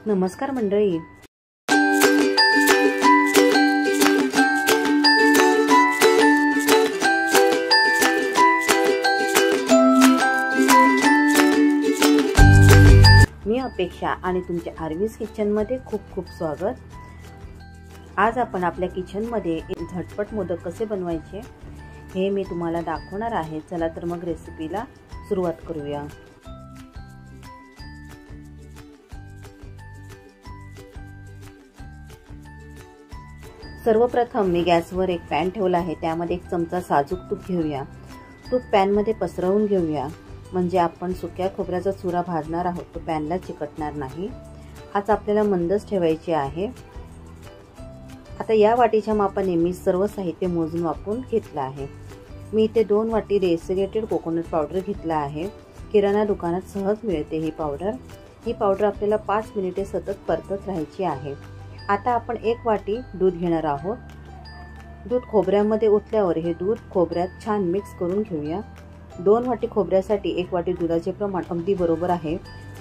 नमस्कार मंडळी. मी अपेक्षा आणि तुमच्या आर्वीज किचनमध्ये खूप खूप स्वागत. आज आपण आपल्या किचनमध्ये झटपट मोदक कसे बनवायचे हे मी तुम्हाला दाखवणार आहे. चला तर मग रेसिपीला सुरुवात करूया. सर्वप्रथम मी गॅसवर एक पॅन ठेवला आहे. त्यामध्ये 1 चमचा साजूक तूप घेऊया. तूप पॅनमध्ये पसरवून घेऊया, म्हणजे आपण सुक्या खोबऱ्याचा चुरा भाजणार आहोत तो पॅनला चिकटणार नाही. आज आपल्याला मंदच ठेवायची आहे. आता या वाटीच्या मापाने मी सर्व साहित्य मोजून वापरून घेतलं आहे. मी इथे 2 वाटी डेसिकेटेड कोकोनट पावडर घेतला आहे. किराणा दुकानात सहज मिळते ही पावडर. ही पावडर आपल्याला 5 मिनिटे सतत परतत राहायची आहे. आता आपण 1 वाटी दूध घेणार आहोत. दूध खोबऱ्यामध्ये ओतल्यावर हे दूध खोबऱ्यात छान मिक्स करून घेऊया. 2 वाटी खोबऱ्यासाठी 1 वाटी दुधाचे प्रमाण अगदी बरोबर आहे.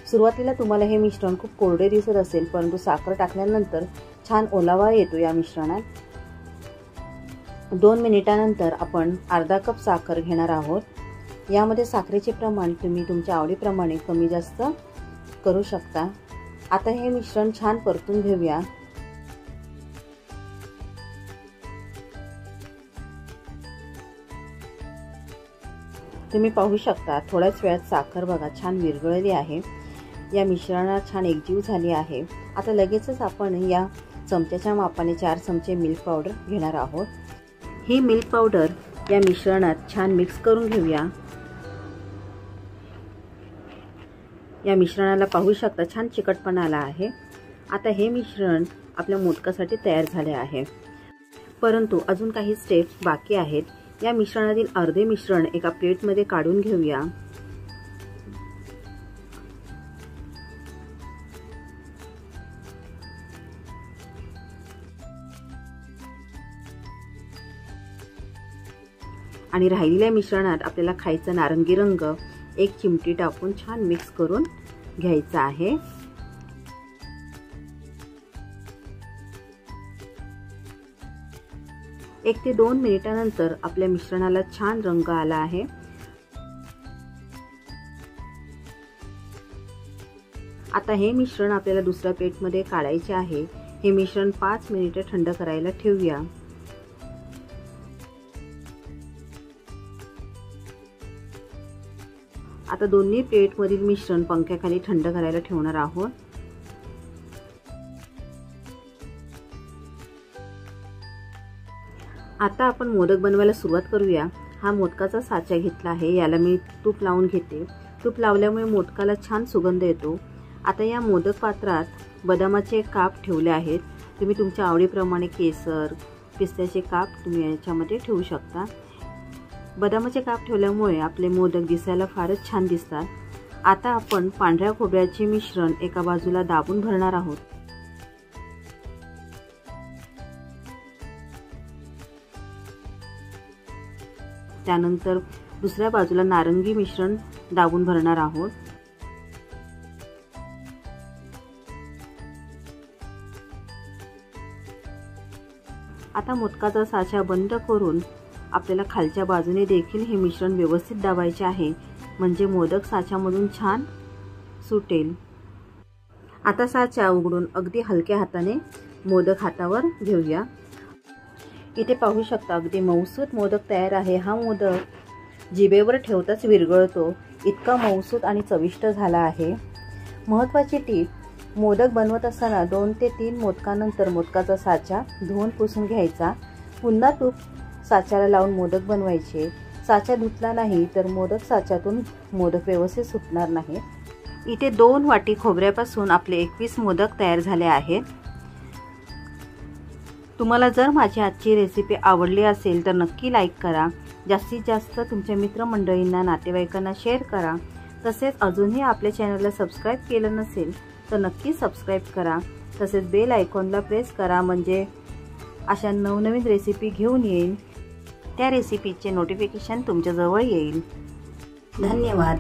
सुरुवातीला तुम्हाला हे मिश्रण खूप कोरडे दिसत असेल, परंतु साखर टाकल्यानंतर छान ओलावा येतो या मिश्रणात. 2 मिनिटानंतर आपण अर्धा कप साखर घेणार आहोत. यामध्ये साखरेचे प्रमाण तुम्ही तुमच्या आवडीप्रमाणे कमी जास्त करू शकता. आता हे मिश्रण छान परतून घेऊया. तुम्ही पाहू शकता थोड्याच वेळात साखर बघा छान विरघळली आहे. या मिश्रणात छान एकजीव झाली आहे. आता लगेचच आपण या चमच्याच्या मापाने 4 चमचे मिल्क पावडर घेणार आहोत. ही मिल्क पावडर या मिश्रणात छान मिक्स करून घेऊया. या मिश्रणाला पाहू शकता छान चिकटपणा आला आहे. आता हे मिश्रण आपल्या मोदकासाठी तयार झाले आहे, परंतु अजून काही स्टेप बाकी आहेत. या मिश्रणातील अर्धे मिश्रण एका प्लेटमध्ये काढून घेऊया. आणि राहिलेल्या मिश्रणात आपल्याला खायचा नारंगी रंग 1 चिमटी टाकून छान मिक्स करून घ्यायचा आहे. एक ते 2 मिनिटानंतर आपल्या मिश्रणाला छान रंग आला आहे. आता हे मिश्रण आपल्याला दुसऱ्या प्लेटमध्ये काढायचे आहे. हे मिश्रण 5 मिनिटे थंड करायला ठेवूया. आता दोन्ही प्लेटमधील मिश्रण पंख्याखाली थंड करायला ठेवणार आहोत. आता आपण मोदक बनवायला सुरुवात करूया. हा मोदकाचा साचा घेतला आहे. याला मी तूप लावून घेते. तूप लावल्यामुळे मोदकाला छान सुगंध येतो. आता या मोदक पात्रात बदामाचे काप ठेवले आहेत. तुम्ही तुमच्या आवडीप्रमाणे केसर, पिस्त्याचे काप तुम्ही याच्यामध्ये ठेवू शकता. बदामाचे काप ठेवल्यामुळे आपले मोदक दिसायला फारच छान दिसतात. आता आपण पांढऱ्या खोबऱ्याचे मिश्रण एका बाजूला दाबून भरणार आहोत. त्यानंतर दुसऱ्या बाजूला नारंगी मिश्रण दाबून भरणार आहोत. आता मोदकाचा साचा बंद करून आपल्याला खालच्या बाजूने देखील हे मिश्रण व्यवस्थित दाबायचे आहे, म्हणजे मोदक साच्यामधून छान सुटेल. आता साचा उघडून अगदी हलक्या हाताने मोदक हातावर घेऊया. इथे पाहू शकता अगदी मऊसूत मोदक तयार आहे. हा मोदक जिभेवर ठेवताच विरघळतो, इतका मऊसूत आणि चविष्ट झाला आहे. महत्त्वाची टीप, मोदक बनवत असताना 2 ते 3 मोदकानंतर मोदकाचा साचा धुवून पुसून घ्यायचा. पुन्हा तूप साच्याला लावून मोदक बनवायचे. साचा धुतला नाही तर मोदक साच्यातून मोदक व्यवस्थित सुटणार नाही. इथे 2 वाटी खोबऱ्यापासून आपले 21 मोदक तयार झाले आहेत. तुम्हाला जर माझी आजची रेसिपी आवडली असेल तर नक्की लाईक करा. जास्तीत जास्त तुमच्या मित्रमंडळींना, नातेवाईकांना शेअर करा. तसेच अजूनही आपल्या चॅनलला सबस्क्राईब केलं नसेल तर नक्की सबस्क्राईब करा. तसेच बेल आयकॉनला प्रेस करा, म्हणजे अशा नवनवीन रेसिपी घेऊन येईल त्या रेसिपीचे नोटिफिकेशन तुमच्याजवळ येईल. धन्यवाद.